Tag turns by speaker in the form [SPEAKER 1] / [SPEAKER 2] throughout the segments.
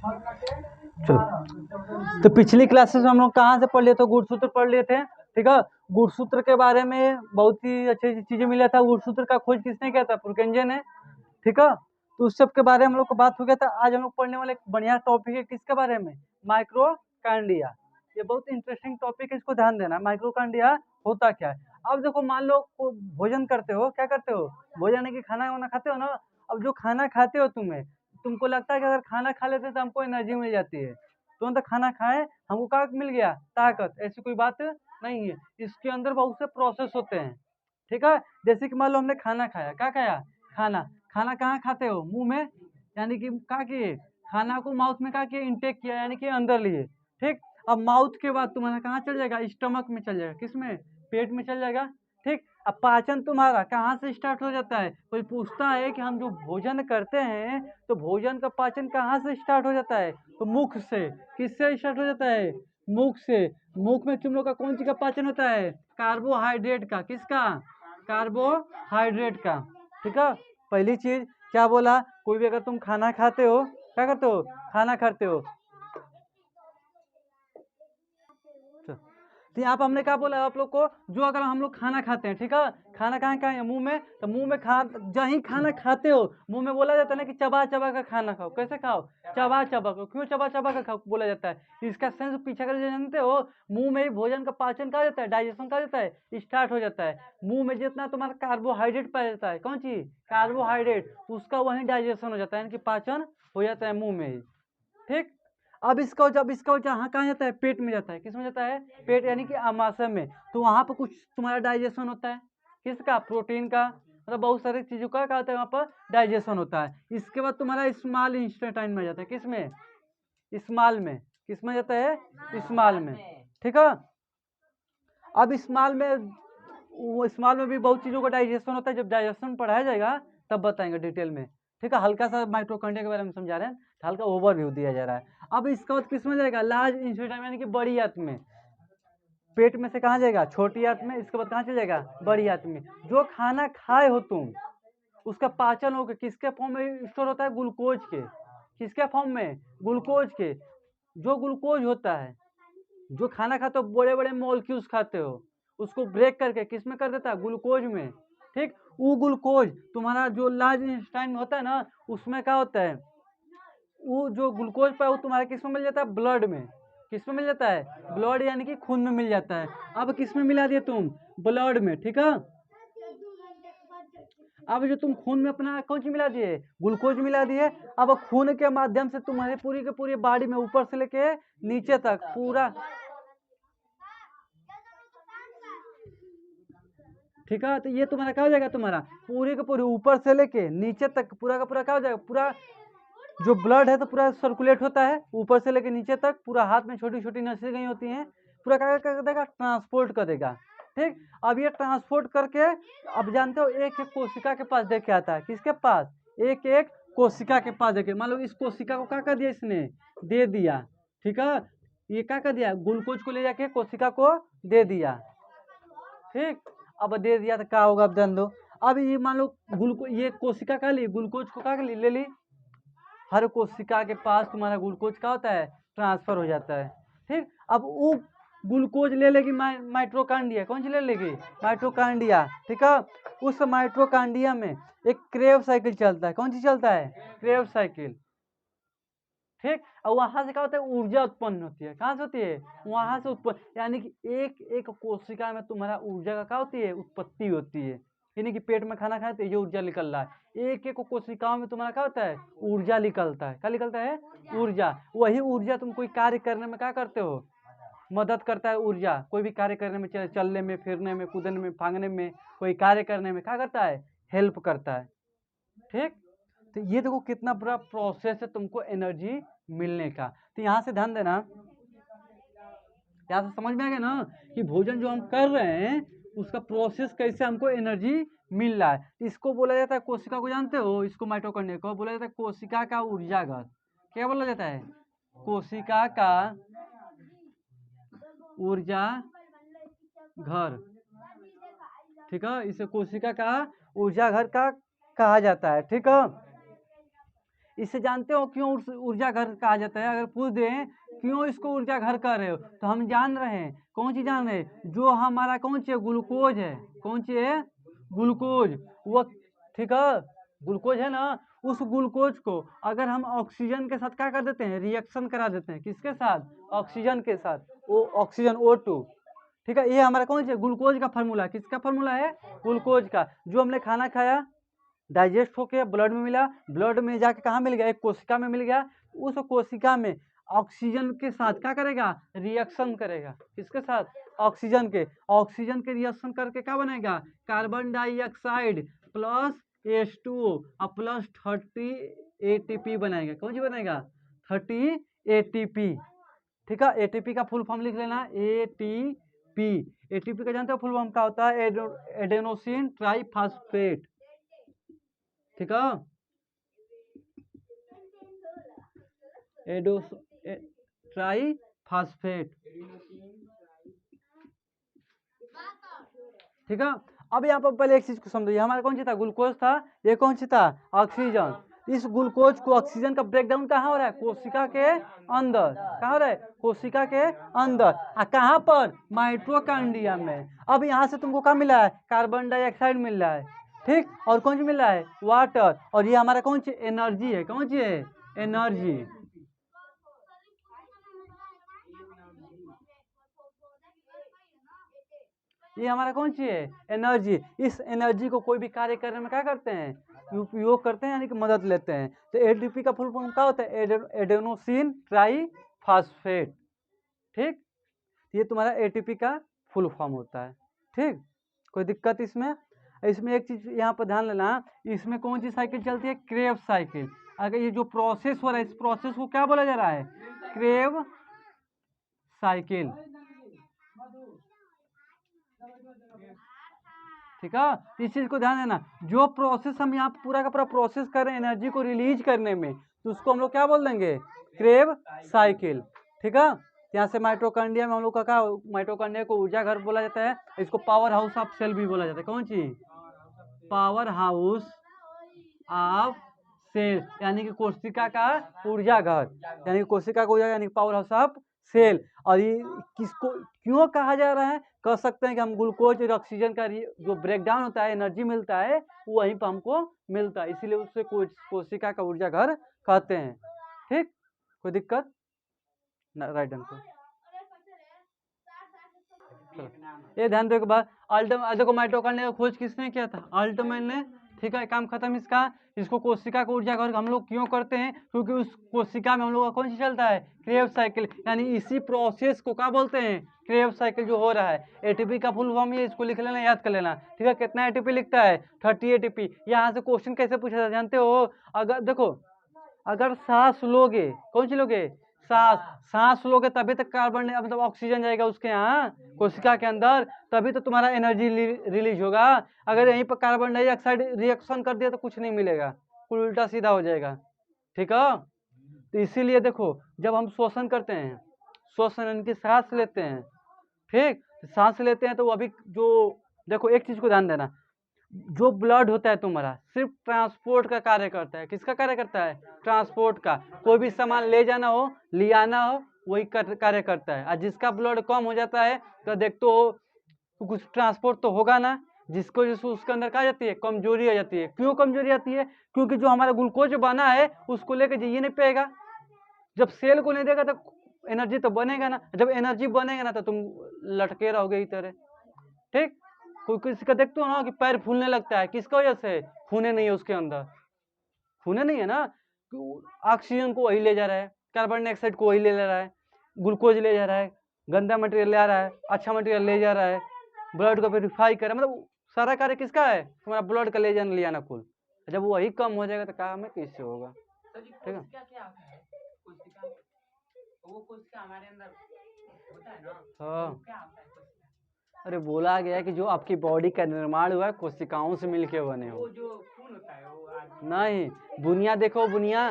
[SPEAKER 1] चलो, तो पिछली क्लासेस में हम लोग कहाँ से पढ़ लिए थे? गुणसूत्र पढ़ लिए थे, ठीक है। गुणसूत्र के बारे में बहुत ही अच्छी चीजें मिला था। गुणसूत्र का खोज किसने किया था? पुरकेंजे ने, ठीक है। तो उस सब के बारे में हम लोग को बात हो गया था। आज हम लोग पढ़ने वाले एक बढ़िया टॉपिक है, किसके बारे में? माइक्रोकांडिया। ये बहुत इंटरेस्टिंग टॉपिक है, इसको ध्यान देना। माइक्रोकांडिया होता क्या है? अब देखो, मान लो भोजन करते हो, क्या करते हो? भोजन यानी कि खाना वाना खाते हो ना। अब जो खाना खाते हो तुमको लगता है कि अगर खाना खा लेते तो हमको एनर्जी मिल जाती है। तुरंत खाना खाए हमको क्या मिल गया? ताकत। ऐसी कोई बात नहीं है। इसके अंदर बहुत से प्रोसेस होते हैं, ठीक है। जैसे कि मान लो हमने खाना खाया, क्या खाया? खाना। खाना कहाँ खाते हो? मुंह में, यानी कि क्या किए? खाना को माउथ में क्या किए? इंटेक किया, यानी कि अंदर लिए, ठीक। अब माउथ के बाद तुम्हारा कहाँ चल जाएगा? स्टमक में चल जाएगा। किसमें? पेट में चल जाएगा, ठीक। अब पाचन तुम्हारा कहाँ से स्टार्ट हो जाता है? कोई पूछता है कि हम जो भोजन करते हैं तो भोजन का पाचन कहाँ से स्टार्ट हो जाता है? तो मुख से। किससे स्टार्ट हो जाता है? मुख से। मुख में तुम लोग का कौन चीज का पाचन होता है? कार्बोहाइड्रेट का। किसका? कार्बोहाइड्रेट का, ठीक है। पहली चीज क्या बोला? कोई भी अगर तुम खाना खाते हो, क्या करते हो? खाना खाते हो। तो यहाँ पर हमने क्या बोला आप लोग को? जो अगर हम लोग खाना खाते हैं, ठीक है, खाना कहाँ खाएंगे? मुंह में। तो मुंह में जहीं खाना खाते हो, मुंह में बोला जाता है ना कि चबा चबा कर खाना खाओ। कैसे खाओ? चबा चबा कर। क्यों चबा चबा कर खाओ बोला जाता है? इसका सेंस पीछे कर जानते हो? मुंह में ही भोजन का पाचन कहा जाता है, डाइजेशन कहा जाता है, स्टार्ट हो जाता है। मुंह में जितना तुम्हारा कार्बोहाइड्रेट पाया जाता है, कौन चीज? कार्बोहाइड्रेट, उसका वहीं डाइजेशन हो जाता है, यानी कि पाचन हो जाता है मुंह में ही, ठीक। अब जब इसका जहाँ कहाँ जाता है? पेट में जाता है। किस में जाता है? पेट, यानी कि आमाशय में। तो वहाँ पर कुछ तुम्हारा डाइजेशन होता है। किसका? प्रोटीन का, मतलब बहुत सारी चीजों का क्या होता है? वहाँ पर डाइजेशन होता है। इसके बाद तुम्हारा स्मॉल इंटेस्टाइन में जाता है। किसमें? स्मॉल में। किसमें जाता है? स्मॉल में, ठीक है। अब स्मॉल में भी बहुत चीजों का डाइजेशन होता है। जब डाइजेशन पढ़ाया जाएगा तब बताएंगे डिटेल में, ठीक है। हल्का सा माइटोकॉन्ड्रिया के बारे में समझा रहे हैं, हल्का ओवरव्यू दिया जा रहा है। अब इसका बाद किस में जाएगा? लार्ज इंटेस्टाइन, यानी कि बड़ी आंत में। पेट में से कहाँ जाएगा? छोटी आंत में। इसके बाद कहाँ चल जाएगा? बड़ी आंत में। जो खाना खाए हो तुम, उसका पाचन होकर किसके फॉर्म में स्टोर होता है? ग्लूकोज के। किसके फॉर्म में? ग्लूकोज के। जो ग्लूकोज होता है, जो खाना खाते हो, बड़े बड़े मॉलिक्यूल्स खाते हो, उसको ब्रेक करके किस में कर देता है? ग्लूकोज में, ठीक। वो ग्लूकोज तुम्हारा जो लार्ज इंटेस्टाइन में होता है ना, उसमें क्या होता है? वो जो ग्लूकोज पाए वो तुम्हारे किस में मिल जाता है? ब्लड में। किस में मिल जाता है? ब्लड, यानी कि खून में मिल जाता है। अब किस में मिला दिए तुम? ब्लड में, ठीक है। अब जो तुम खून में अपना कौन सी मिला दिए? ग्लूकोज मिला दिए। अब खून के माध्यम से तुम्हारी पूरी के पूरी बॉडी में, ऊपर से लेके नीचे तक पूरा, ठीक है। तो ये तुम्हारा क्या हो जाएगा? तुम्हारा पूरी के पूरी ऊपर से लेके नीचे तक पूरा का पूरा क्या हो जाएगा? पूरा जो ब्लड है तो पूरा सर्कुलेट होता है ऊपर से लेके नीचे तक। पूरा हाथ में छोटी छोटी नसें गई होती हैं, पूरा क्या कर देगा? ट्रांसपोर्ट कर देगा, ठीक। अब ये ट्रांसपोर्ट करके, अब जानते हो, एक एक कोशिका के पास देके आता है। किसके पास? एक एक कोशिका के पास देके। मान लो इस कोशिका को क्या कर दिया? इसने दे दिया, ठीक है। ये क्या कर दिया? ग्लूकोज को ले जाके कोशिका को दे दिया, ठीक। अब दे दिया तो क्या होगा? अब जान दो। अब ये मान लो ये कोशिका का ली, ग्लूकोज को क्या ले ली। हर कोशिका के पास तुम्हारा ग्लूकोज का होता है, ट्रांसफर हो जाता है, ठीक। अब वो ग्लूकोज ले लेगी माइटोकांड्रिया। कौन सी ले लेगी? माइटोकांड्रिया, ठीक है। उस माइटोकांड्रिया में एक क्रेव साइकिल चलता है। कौन सी चलता है? क्रेव साइकिल, ठीक। और वहां से क्या होता है? ऊर्जा उत्पन्न होती है। कहाँ से होती है? वहां से उत्पन्न, यानी कि एक एक कोशिका में तुम्हारा ऊर्जा का क्या होती है? उत्पत्ति होती है। यानी कि पेट में खाना खाए तो ये ऊर्जा निकल रहा है। एक एक कोशिकाओं में तुम्हारा क्या होता है? ऊर्जा निकलता है। क्या निकलता है? ऊर्जा। वही ऊर्जा तुम कोई कार्य करने में क्या करते हो? मदद करता है। ऊर्जा कोई भी कार्य करने में, चलने में, फिरने में, कूदने में, फांगने में, कोई कार्य करने में क्या करता है? हेल्प करता है, ठीक। तो ये देखो कितना बड़ा प्रोसेस है तुमको एनर्जी मिलने का। तो यहाँ से ध्यान देना, यहाँ से समझ में आ गया ना कि भोजन जो हम कर रहे हैं उसका प्रोसेस कैसे हमको एनर्जी मिल रहा है। इसको बोला जाता है, कोशिका को जानते हो? इसको माइटोकॉन्ड्रिया को बोला जाता है कोशिका का ऊर्जा घर। क्या बोला जाता है? कोशिका का ऊर्जा घर, ठीक है। इसे कोशिका का ऊर्जा घर का कहा जाता है, ठीक है। इससे जानते हो क्यों ऊर्जा घर कहा जाता है? अगर पूछ दें क्यों इसको ऊर्जा घर कह रहे हो, तो हम जान रहे हैं। कौन सी जान रहे हैं? जो हमारा कौन सी है? ग्लूकोज है। कौन सी है? ग्लूकोज। वो ठीक है, ग्लूकोज है ना, उस ग्लूकोज को अगर हम ऑक्सीजन के साथ क्या कर देते हैं? रिएक्शन करा देते हैं। किसके साथ? ऑक्सीजन के साथ। वो ऑक्सीजन O2। ठीक है, ये हमारा कौन सा? ग्लूकोज का फार्मूला। किसका फार्मूला है? ग्लूकोज का। जो हमने खाना खाया, डाइजेस्ट होके ब्लड में मिला, ब्लड में जाके कहाँ मिल गया? एक कोशिका में मिल गया। उस कोशिका में ऑक्सीजन के साथ क्या करेगा? रिएक्शन करेगा। किसके साथ? ऑक्सीजन के। ऑक्सीजन के रिएक्शन करके क्या बनेगा? कार्बन डाइऑक्साइड प्लस H2O और प्लस 30 ATP बनाएगा। कौन सी बनेगा? 30 ATP। ठीक है, एटीपी का फुल फॉर्म लिख लेना, एटीपी। एटीपी का जानते हो फुल फॉर्म क्या होता है? Adenosine triphosphate. ठीक है, ट्राइफॉस्फेट। ठीक है, अब यहाँ पर पहले एक चीज को समझिए, हमारा कौन सी था? ग्लूकोज था। ये कौन सी था? ऑक्सीजन। इस ग्लूकोज को ऑक्सीजन का ब्रेकडाउन कहाँ हो रहा है? कोशिका के अंदर। कहाँ हो रहा है? कोशिका के अंदर। कहाँ पर? माइटोकॉन्ड्रिया में। अब यहाँ से तुमको क्या मिला है? कार्बन डाइऑक्साइड मिल रहा है। ठीक, और कौन सी मिल रहा है? वाटर। और ये हमारा कौन सी? एनर्जी है। कौन सी है? एनर्जी। ये हमारा कौन सी है? एनर्जी। इस एनर्जी को कोई भी कार्य करने में क्या करते हैं? उपयोग करते हैं, यानी कि मदद लेते हैं। तो एटीपी का फुल फॉर्म क्या होता है? Adenosine triphosphate. ठीक, ये तुम्हारा एटीपी का फुल फॉर्म होता है। ठीक, कोई दिक्कत इसमें? इसमें एक चीज यहाँ पर ध्यान लेना, इसमें कौन सी साइकिल चलती है? Crave cycle. अगर ये जो प्रोसेस हो रहा है, इस प्रोसेस को क्या बोला जा रहा है? Crave cycle. ठीक है, इस चीज को ध्यान देना। जो प्रोसेस हम यहाँ पूरा का पूरा प्रोसेस कर रहे हैं एनर्जी को रिलीज करने में, तो उसको हम लोग क्या बोल देंगे? Crave cycle. ठीक है, यहाँ से माइटोकॉन्ड्रिया में हम लोग का क्या? माइटोकॉन्ड्रिया को ऊर्जा घर बोला जाता है। इसको पावर हाउस ऑफ सेल भी बोला जाता है। कौन सी? पावर हाउस ऑफ सेल, यानी कि कोशिका का ऊर्जा घर, यानी कि कोशिका का ऊर्जा, यानी पावर हाउस ऑफ सेल। और ये किसको क्यों कहा जा रहा है? कह सकते हैं कि हम ग्लूकोज और ऑक्सीजन का जो ब्रेकडाउन होता है, एनर्जी मिलता है, वो वहीं पर हमको मिलता है, इसीलिए उससे कोशिका का ऊर्जा घर कहते हैं। ठीक, कोई दिक्कत? Right answer. ये ध्यान दो के बाद देखो माइटोकॉन्ड्रिया का खोज किसने किया था? अल्टमैन ने। ठीक है, काम खत्म इसका। इसको कोशिका का ऊर्जा घर हम लोग क्यों करते हैं? क्योंकि उस कोशिका में हम लोग का कौन सी चलता है? Crave cycle. यानी इसी प्रोसेस को क्या बोलते हैं? क्रेव साइकिल जो हो रहा है। एटीपी का फुल फॉर्म ये, इसको लिख लेना, याद कर लेना। ठीक है, कितना एटीपी लिखता है? 30 एटीपी। यहाँ से क्वेश्चन कैसे पूछा जाता है जानते हो? अगर देखो, अगर सांस लोगे, कौन सी लोगे? सांस लोगे तभी तक कार्बन मतलब ऑक्सीजन जाएगा उसके यहाँ कोशिका के अंदर, तभी तो तुम्हारा एनर्जी रिलीज होगा। अगर यहीं पर कार्बन डाइऑक्साइड रिएक्शन कर दिया तो कुछ नहीं मिलेगा, उल्टा सीधा हो जाएगा। ठीक है, तो इसीलिए देखो, जब हम श्वसन करते हैं, श्वसन यानी कि सांस लेते हैं, ठीक, सांस लेते हैं तो अभी जो देखो एक चीज को ध्यान देना, जो ब्लड होता है तुम्हारा सिर्फ ट्रांसपोर्ट का कार्य करता है। किसका कार्य करता है? ट्रांसपोर्ट का। कोई भी सामान ले जाना हो, ले आना हो, वही कार्य करता है। और जिसका ब्लड कम हो जाता है तो देखते हो तो कुछ ट्रांसपोर्ट तो होगा ना, जिसको जिसको उसके अंदर क्या जाती है? कमजोरी आ जाती है। क्यों कमजोरी आती है? क्योंकि जो हमारा ग्लूकोज बना है उसको लेकर जाइए नहीं पाएगा। जब सेल को नहीं देगा तो एनर्जी तो बनेगा ना, जब एनर्जी बनेगा ना तो तुम लटके रहोगे इस तरह। ठीक, कोई किसी का देखते हो ना कि पैर फूलने लगता है, किसका वजह से? खूने नहीं है उसके अंदर, खूने नहीं है ना, ऑक्सीजन को वही ले जा रहा है, कार्बन डाइऑक्साइड को वही ले रहा है, ग्लूकोज ले जा रहा है, गंदा मटेरियल ले आ रहा है, अच्छा मटेरियल ले जा रहा है, ब्लड को प्योरीफाई कर, मतलब सारा कार्य किसका है? तुम्हारा ब्लड का ले जाना ले आना कुल। जब वही कम हो जाएगा तो काम है किससे होगा? ठीक है, हाँ, अरे बोला गया है कि जो आपकी बॉडी का निर्माण हुआ है कोशिकाओं से मिलके बने हो। नहीं, बुनिया देखो, बुनिया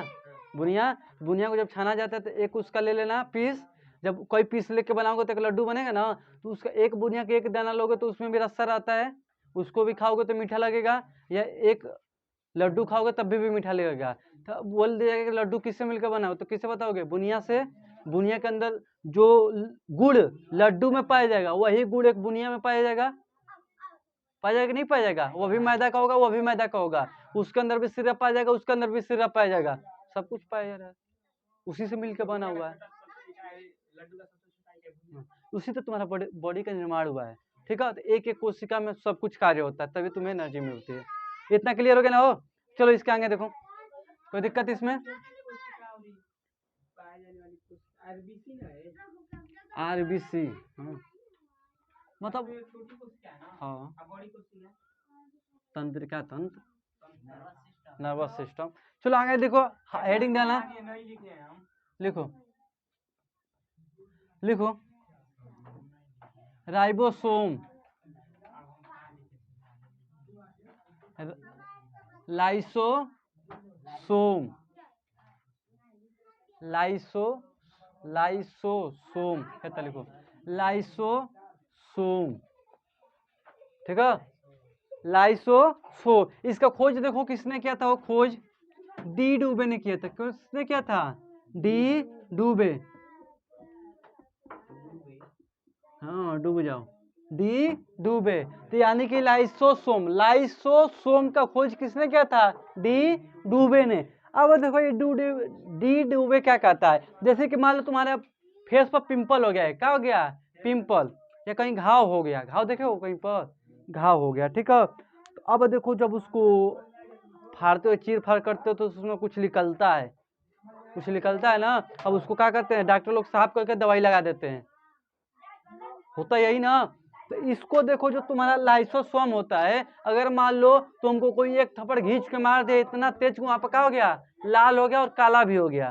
[SPEAKER 1] बुनिया को जब छाना जाता है तो एक उसका ले लेना पीस। जब कोई पीस लेके बनाओगे तो एक लड्डू बनेगा ना, तो उसका एक बुनिया के एक दाना लोगे तो उसमें भी रस्सा रहता है, उसको भी खाओगे तो मीठा लगेगा। या एक लड्डू खाओगे तब भी मीठा लगेगा। तो बोल दिया कि लड्डू किससे मिलकर बना हो, तो किससे बताओगे? बुनिया से। बुनिया के अंदर जो गुड़ लड्डू में पाया जाएगा वही गुड़ एक बुनिया में पाया जाएगा, पाया जाएगा नहीं पाया जाएगा? वो भी मैदा का होगा, वो भी मैदा का होगा, उसके अंदर भी सिरप पाया जाएगा, उसके अंदर भी सिरप पाया जाएगा, सब कुछ पाया जा रहा है, उसी से मिलकर बना हुआ है। उसी से तुम्हारा बॉडी का निर्माण हुआ है। ठीक है, तो एक एक कोशिका में सब कुछ कार्य होता है, तभी तुम्हें एनर्जी मिलती है। इतना क्लियर हो गया ना? हो चलो इसके आगे देखो, कोई दिक्कत इसमें? आरबीसी, हाँ मतलब हाँ तंत्रिका तंत्र, नर्वस सिस्टम। चलो आगे देखो, हेडिंग डालना, लिखो लिखो राइबोसोम, लाइसोसोम, लाइसोसोम कहता, लिखो लाइसोसोम। ठीक है, लाइसोसोम, इसका खोज देखो किसने किया था? वो खोज डी डूबे ने किया था। किसने किया था? डी डूबे। हाँ डूब जाओ, डी डूबे। तो यानी कि लाइसोसोम, लाइसोसोम का खोज किसने किया था? डी डूबे ने। अब देखो ये डी डूबे क्या कहता है, जैसे कि मान लो तुम्हारे फेस पर पिंपल हो गया है, क्या हो गया? पिंपल, या कहीं घाव हो गया, घाव देखे हो कहीं पर घाव हो गया। ठीक है, तो अब देखो जब उसको फाड़ते हो, चीर फाड़ करते हो, तो उसमें कुछ निकलता है, कुछ निकलता है ना। अब उसको क्या करते हैं? डॉक्टर लोग साफ करके दवाई लगा देते हैं, होता यही ना। तो इसको देखो, जो तुम्हारा लाइसोसोम होता है, अगर मान लो तुमको कोई एक थप्पड़ खींच के मार दे, इतना तेज वहां पर क्या हो गया? लाल हो गया और काला भी हो गया।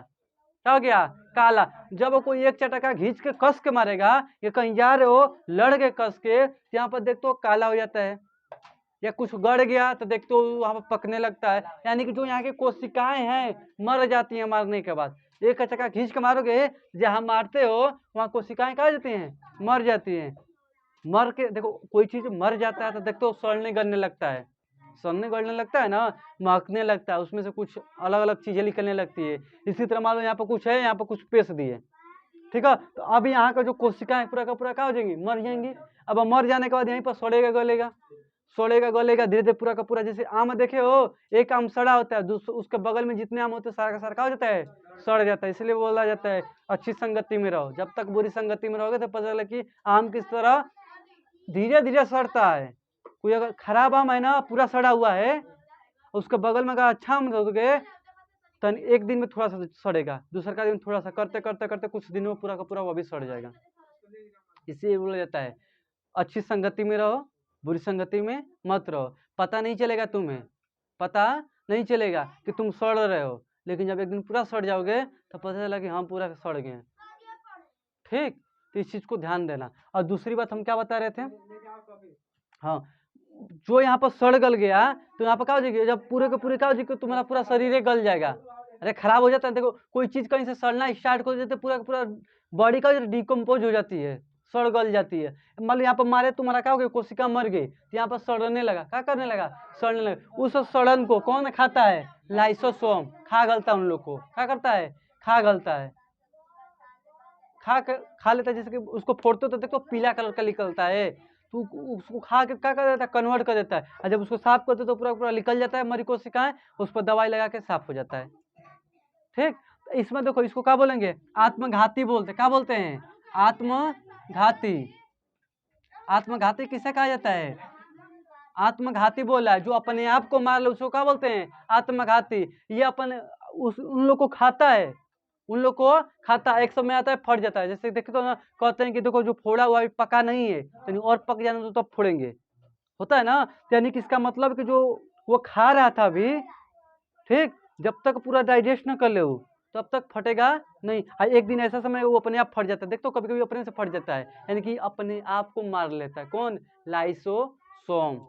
[SPEAKER 1] क्या हो गया? काला। जब कोई एक चटका खींच के कस के मारेगा, या कहीं जा रहे हो लड़ के कस के, यहाँ पर देखते हो काला हो जाता है, या कुछ गड़ गया तो देखते हो वहां पर पकने लगता है। यानी कि जो यहाँ की कोशिकाएं हैं मर जाती हैं मारने के बाद। एक चक्का खींच के मारोगे, जहां मारते हो वहां कोशिकाएं क्या जाती हैं? मर जाती हैं। मर के देखो, कोई चीज मर जाता है तो देखते हो सड़ने गलने लगता है, सड़ने गलने लगता है ना, महकने लगता है, उसमें से कुछ अलग अलग चीजें निकलने लगती है। इसी तरह मान लो यहाँ पर कुछ है, यहाँ पर कुछ पेश दिए, ठीक है, तो अब यहाँ का जो कोशिकाएं पूरा का पूरा क्या हो जाएंगी? मर जाएंगी। अब मर जाने के बाद यहीं पर सड़ेगा गलेगा, सड़ेगा गलेगा धीरे धीरे पूरा का पूरा। जैसे आम देखे हो, एक आम सड़ा होता है, उसके बगल में जितने आम होते हैं सारा का सारा क्या हो जाता है? सड़ जाता है। इसलिए बोला जाता है अच्छी संगति में रहो, जब तक बुरी संगति में रहोगे तो पता चला कि आम किस तरह धीरे धीरे सड़ता है। कोई अगर खराब आम है ना, पूरा सड़ा हुआ है, उसके बगल में अगर अच्छा आम रहोगे तो एक दिन में थोड़ा सा सड़ेगा, दूसरा का दिन थोड़ा सा, करते करते करते कुछ दिनों में पूरा का पूरा वो भी सड़ जाएगा। इसलिए बोला जाता है अच्छी संगति में रहो, बुरी संगति में मत रहो। पता नहीं चलेगा तुम्हें, पता नहीं चलेगा कि तुम सड़ रहे हो, लेकिन जब एक दिन पूरा सड़ जाओगे तो पता चला कि हम पूरा सड़ गए। ठीक, तो इस चीज को ध्यान देना। और दूसरी बात हम क्या बता रहे थे? हाँ, जो यहाँ पर सड़ गल गया तो यहाँ पर क्या हो जाएगी? जब पूरे के पूरे क्या हो जाएगी? तुम्हारा पूरा शरीर गल जाएगा। अरे खराब हो जाता है, देखो कोई चीज कहीं से सड़ना स्टार्ट कर देते, पूरा का पूरा बॉडी का डिकम्पोज हो जाती है, सड़ गल जाती है। मान लो यहाँ पर मारे, तुम्हारा क्या हो गया? कोशिका मर गई, तो यहाँ पर सड़ने लगा, क्या करने लगा? सड़ने लगा। उस सड़न को कौन खाता है? लाइसोसोम खा गलता है, उन लोग को क्या करता है? खा गलता है, खा लेता है। जैसे कि उसको फोड़ते हो तो देखो पीला कलर का निकलता है, तो उसको खा के क्या कर देता है? कन्वर्ट कर देता है। और जब उसको साफ करते तो पूरा पूरा निकल जाता है मरी कोशिकाएं, उस पर दवाई लगा के साफ हो जाता है। ठीक, इसमें देखो इसको क्या बोलेंगे? आत्मघाती बोलते। क्या बोलते हैं? आत्मघाती। आत्मघाती किसे कहा जाता है? आत्मघाती बोला है, जो अपने आप को मार ले उसको क्या बोलते हैं? आत्मघाती। ये उन लोग को खाता है, उन लोग को खाता है। एक समय आता है फट जाता है, जैसे देखो ना, कहते हैं कि देखो जो फोड़ा हुआ पका नहीं है, तो और पक जाना तो तब फोड़ेंगे, होता है ना। यानी कि इसका मतलब कि जो वो खा रहा था अभी, ठीक, जब तक पूरा डाइजेस्ट न कर ले वो, तब तक फटेगा नहीं। एक दिन ऐसा समय वो अपने आप फट जाता है, देखो कभी कभी अपने से फट जाता है, यानी कि अपने आप को मार लेता है। कौन? लाइसोसोम।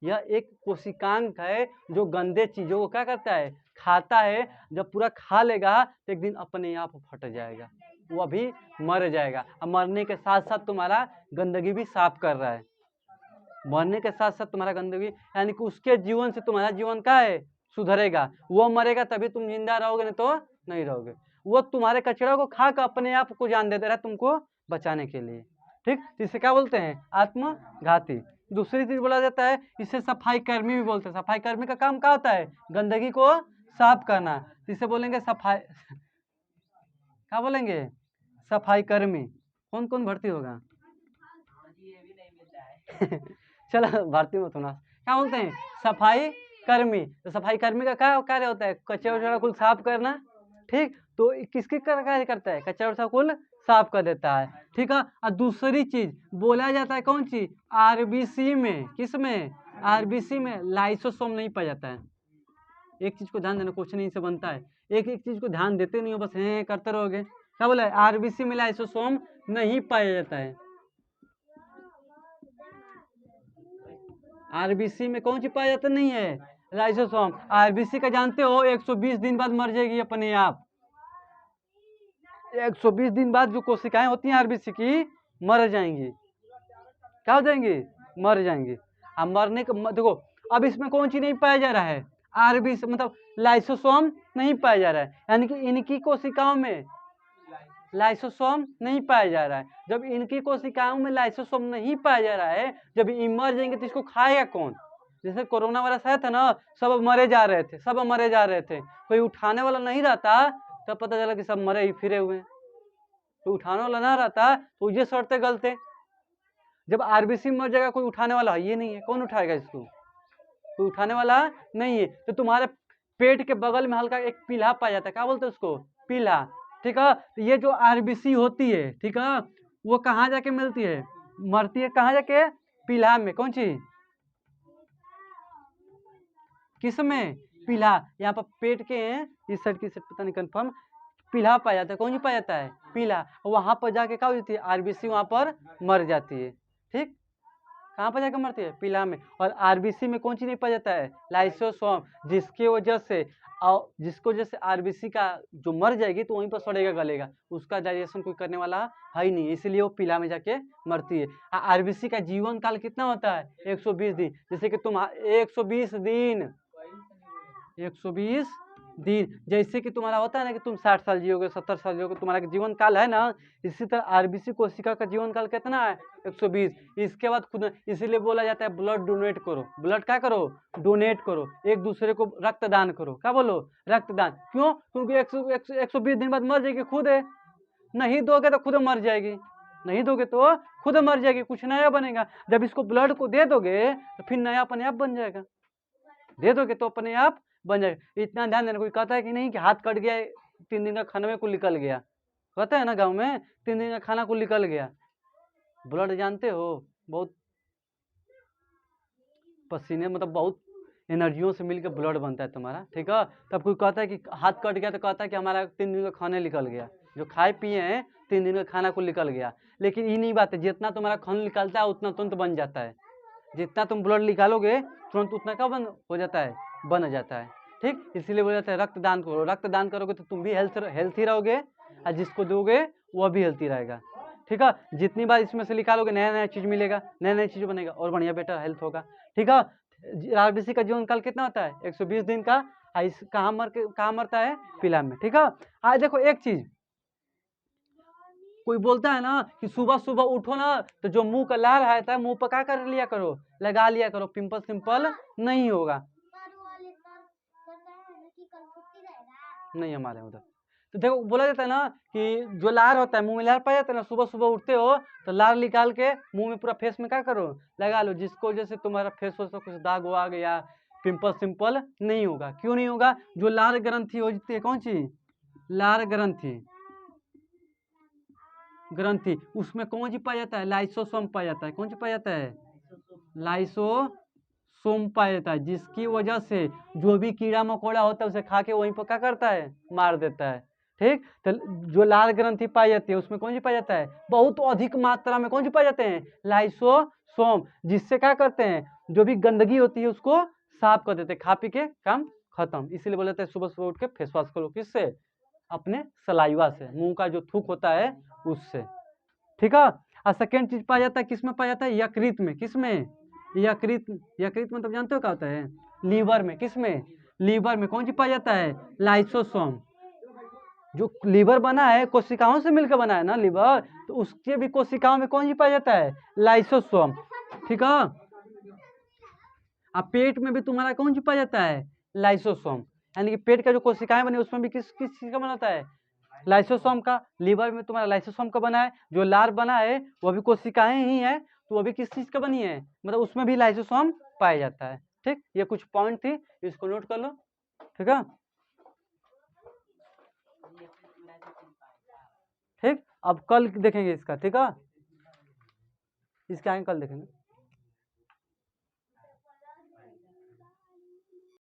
[SPEAKER 1] यह एक कोशिकांग है जो गंदे चीजों को क्या करता है? खाता है। जब पूरा खा लेगा तो एक दिन अपने आप फट जाएगा, वो अभी मर जाएगा। अब मरने के साथ साथ तुम्हारा गंदगी भी साफ कर रहा है, मरने के साथ साथ तुम्हारा गंदगी, यानी कि उसके जीवन से तुम्हारा जीवन क्या है? सुधरेगा, वो मरेगा तभी तुम जिंदा रहोगे, नहीं तो नहीं रहोगे। वो तुम्हारे कचरा को खा कर अपने आप को जान देता है तुमको बचाने के लिए, ठीक। इसे क्या बोलते हैं? आत्मघाती। दूसरी चीज बोला जाता है, इसे सफाई कर्मी भी बोलते हैं। सफाई कर्मी का काम क्या होता है? गंदगी को साफ करना। इसे बोलेंगे सफाई, क्या बोलेंगे? सफाई कर्मी। कौन कौन भर्ती होगा? चलो भर्ती मत होना। क्या बोलते हैं? सफाई कर्मी। तो सफाई कर्मी का क्या कार्य होता है? कचरा वचरा कुल साफ करना, ठीक। तो किसके कार्य करता है? कचरा वचरा कुल साफ कर देता है, ठीक है। और दूसरी चीज बोला जाता है, कौन सी? आरबीसी में। किस में? आरबीसी में लाइसोसोम नहीं पाया जाता है। एक चीज को ध्यान देना, क्वेश्चन यहीं से बनता है। एक एक चीज को ध्यान देते नहीं हो, बस हैं करते रहोगे। क्या बोला है? आरबीसी में लाइसोसोम नहीं पाया जाता है। आरबीसी में कौन सी पाया जाता नहीं है? लाइसोसोम। आरबीसी का जानते हो 120 दिन बाद मर जाएगी अपने आप। 120 दिन बाद जो कोशिकाएं होती हैं आरबीसी की, मर जाएंगी। क्या हो जाएंगी? मर जाएंगी। अब मरने का देखो, अब इसमें कौन सी नहीं पाया जा रहा है? आरबीसी मतलब लाइसोसोम नहीं पाया जा रहा है, यानी कि इनकी कोशिकाओं में लाइसोसोम नहीं पाया जा रहा है। जब इनकी कोशिकाओं में लाइसोसोम नहीं पाया जा रहा है, जब ये मर जाएंगे तो इसको खाएगा कौन? जैसे कोरोना वायरस आया था ना, सब मरे जा रहे थे, सब मरे जा रहे थे, कोई उठाने वाला नहीं रहता, तब पता चला कि सब मरे ही फिरे हुए। तो उठाने वाला ना रहता तो ये सड़ते गलते। जब आरबीसी मर जाएगा, कोई उठाने वाला है ये नहीं है, कौन उठाएगा इसको? कोई उठाने वाला नहीं है। तो तुम्हारे पेट के बगल में हल्का एक पीला पाया जाता है, क्या बोलते हैं उसको? पीला, ठीक है। तो ये जो आरबीसी होती है, ठीक है, वो कहाँ जाके मिलती है? मरती है कहाँ जाके? पीला में। कौन सी? किस में? पीला। यहाँ पर पेट के इस साइड की साइड पता नहीं कंफर्म, पीला पाया जाता है। कौन सी पाया जाता है? पीला। वहां पर जाके क्या हो जाती है? आरबीसी वहां पर मर जाती है, ठीक। कहाँ पर जाकर मरती है? पीला में। और आरबीसी में कौन सी नहीं पाया जाता है? लाइसोसोम, जिसके वजह से जिसको वजह से आरबीसी का जो मर जाएगी तो वहीं पर सड़ेगा गलेगा, उसका डाइजेशन कोई करने वाला है ही नहीं, इसलिए वो पीला में जाके मरती है। आरबीसी का जीवन काल कितना होता है? 120 दिन। जैसे कि तुम 120 दिन 120 दिन, जैसे कि तुम्हारा होता है ना कि तुम 60 साल जियोगे, 70 साल जियोगे, तुम्हारा जीवन काल है ना, इसी तरह आरबीसी कोशिका का जीवन काल कितना है? 120। इसके बाद खुद, इसीलिए बोला जाता है ब्लड डोनेट करो। ब्लड क्या करो? डोनेट करो, एक दूसरे को रक्तदान करो। क्या बोलो? रक्तदान। क्यों? क्योंकि 120 दिन बाद मर जाएगी खुद है। नहीं दोगे तो खुद मर जाएगी, नहीं दोगे तो खुद मर जाएगी, कुछ नया बनेगा। जब इसको ब्लड को दे दोगे तो फिर नया अपने आप बन जाएगा, दे दोगे तो अपने आप बन जाएगा। इतना ध्यान देना। कोई कहता है कि नहीं कि हाथ कट गया, 3 दिन का खाना में कुल निकल गया, कहता है ना गांव में, 3 दिन का खाना कुल निकल गया। ब्लड जानते हो, बहुत पसीने मतलब बहुत एनर्जियों से मिलकर ब्लड बनता है तुम्हारा, ठीक है। तब कोई कहता है कि हाथ कट गया तो कहता है कि हमारा 3 दिन का खाना निकल गया, जो खाए पिए हैं 3 दिन का खाना कुल निकल गया। लेकिन ये नहीं बात है, जितना तुम्हारा खून निकलता है उतना तुरंत बन जाता है। जितना तुम ब्लड निकालोगे तुरंत उतना क्या बन हो जाता है? बन जाता है, ठीक। इसीलिए बोला जाता है रक्तदान करो। रक्तदान करोगे तो तुम भी हेल्थी रहोगे और जिसको दोगे वह भी हेल्थी रहेगा, ठीक है। जितनी बार इसमें से निकालोगे नया नया चीज मिलेगा, नया नया चीज बनेगा और बढ़िया बेटर हेल्थ होगा, ठीक है। आरबीसी का जीवन काल कितना होता है? 120 दिन का। इस कहाँ मरता है? पीला में, ठीक है। आज देखो एक चीज, कोई बोलता है ना कि सुबह सुबह उठो ना तो जो मुंह का लार रहता है मुंह पर क्या कर लिया करो? लगा लिया करो, पिंपल सिंपल नहीं होगा। नहीं हमारे उधर तो देखो बोला जाता है ना कि जो लार होता है, मुंह में लार पाया जाता है ना, सुबह सुबह उठते हो तो लार निकाल के मुंह में पूरा फेस में क्या करो? लगा लो, जिसको जैसे तुम्हारा फेस पर कुछ दाग वाग या पिंपल सिंपल नहीं होगा। क्यों नहीं होगा? जो लार ग्रंथि होती है, कौन सी? लार ग्रंथि, उसमें कौन सी पाया जाता है? लाइसोसोम पाया जाता है। कौन सी पाया जाता है? लाइसोसोम पाया जाता है, जिसकी वजह से जो भी कीड़ा मकोड़ा होता है उसे खा के वहीं पर क्या करता है? मार देता है, ठीक। तो जो लाल ग्रंथि पाई जाती है उसमें कौन सी पाया जाता है? बहुत अधिक मात्रा में कौन सी पाए जाते हैं? लाइसोसोम, जिससे क्या करते हैं? जो भी गंदगी होती है उसको साफ कर देते हैं, खा पी के काम खत्म। इसीलिए बोले जाते हैं सुबह सुबह उठ के फेस वॉश करो। किससे? अपने सलाइवा से, मुंह का जो थूक होता है उससे, ठीक है। और सेकेंड चीज पाया जाता है किसमें? पाया जाता है यकृत में। किसमें? यकृत। यकृत मतलब जानते हो क्या होता है? लीवर में। किसमें? लीवर में कौन चीज पाया जाता है? लाइसोसोम। जो लीवर बना है कोशिकाओं से मिलकर बना है ना लीवर, तो उसके भी कोशिकाओं में कौन चीज पाया जाता है? लाइसोसोम। ठीक है। अब पेट में भी तुम्हारा कौन चीज पाया जाता है? लाइसोसोम। यानी कि पेट का जो कोशिकाएं बनी उसमें भी किस किस चीज का बना होता है? लाइसोसोम का। लीवर में तुम्हारा लाइसोसोम का बना है। जो लार बना है वो भी कोशिकाएं ही है, तो वो भी किस चीज का बनी है? मतलब उसमें भी लाइसोसोम पाया जाता है। ठीक, ये कुछ पॉइंट थी, इसको नोट कर लो। ठीक है। ठीक, अब कल देखेंगे इसका। ठीक है, इसके आगे कल देखेंगे।